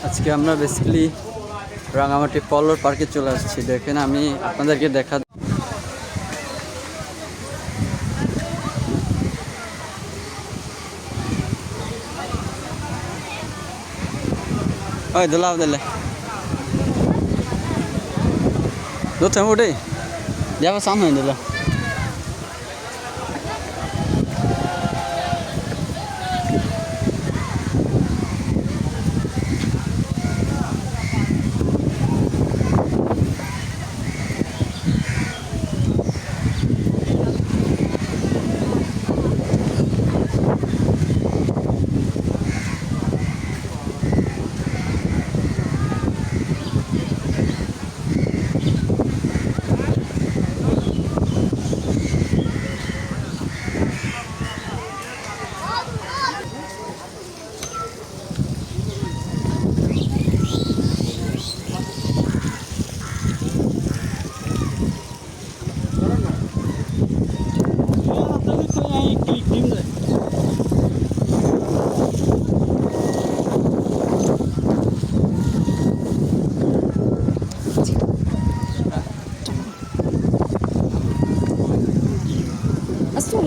আজকে আমরা বেসিক্যালি রাঙামাটি পলোর পার্কে চলে আসছি। দেখেন আমি আপনাদেরকে দেখা ওই দোলা দিলে দোতে উঠে যাবো সামনে দিল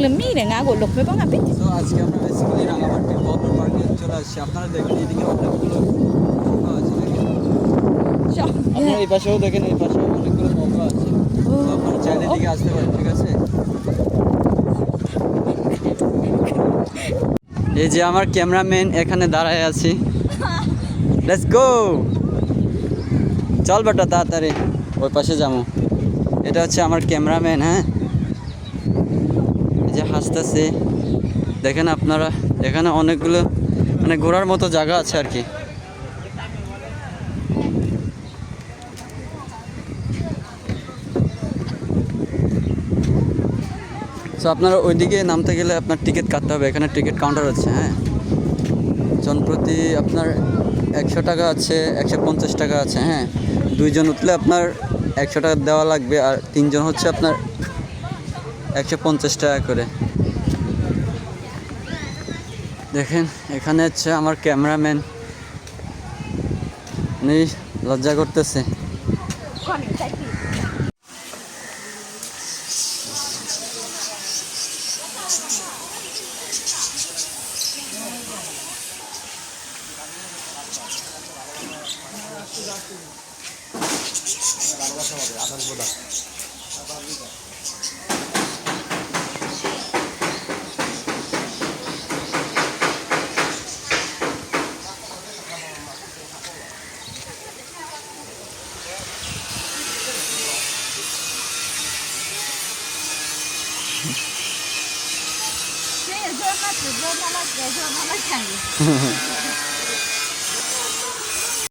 Lemire nga go lok me bang apit. তো আজকে আমরা বেসিক্যালি রাঙামাটি পলোর পার্কে চলে আসছি। আপনারা দেখেন এদিকে অনেকগুলো নৌকা আছে, দেখেন আপনারা এই পাশেও দেখেন, এই পাশেও অনেকগুলো নৌকা আছে। তো আপনারা চাইলে এদিকে আসতে পারেন, ঠিক আছে। এই যে আমার ক্যামেরাম্যান এখানে দাঁড়ায় আছি। লেটস গো, চল বেটা তাড়াতাড়ি ওই পাশে যাবো। এটা হচ্ছে আমার ক্যামেরাম্যান। হ্যাঁ, এই যে হাসতেছে দেখেন আপনারা। এখানে অনেকগুলো মানে ঘোরার মতো জায়গা আছে আর কি। তো আপনারা ওইদিকে নামতে গেলে আপনার টিকিট কাটতে হবে। এখানে টিকিট কাউন্টার আছে। হ্যাঁ, জনপ্রতি আপনার 100 টাকা আছে, 150 টাকা আছে। হ্যাঁ, 2 জন উঠলে আপনার 100 টাকা দেওয়া লাগবে, আর 3 জন হচ্ছে আপনার 150 টাকা করে। দেখেন এখানে হচ্ছে আমার ক্যামেরাম্যান, উনি লজ্জা করতেছে।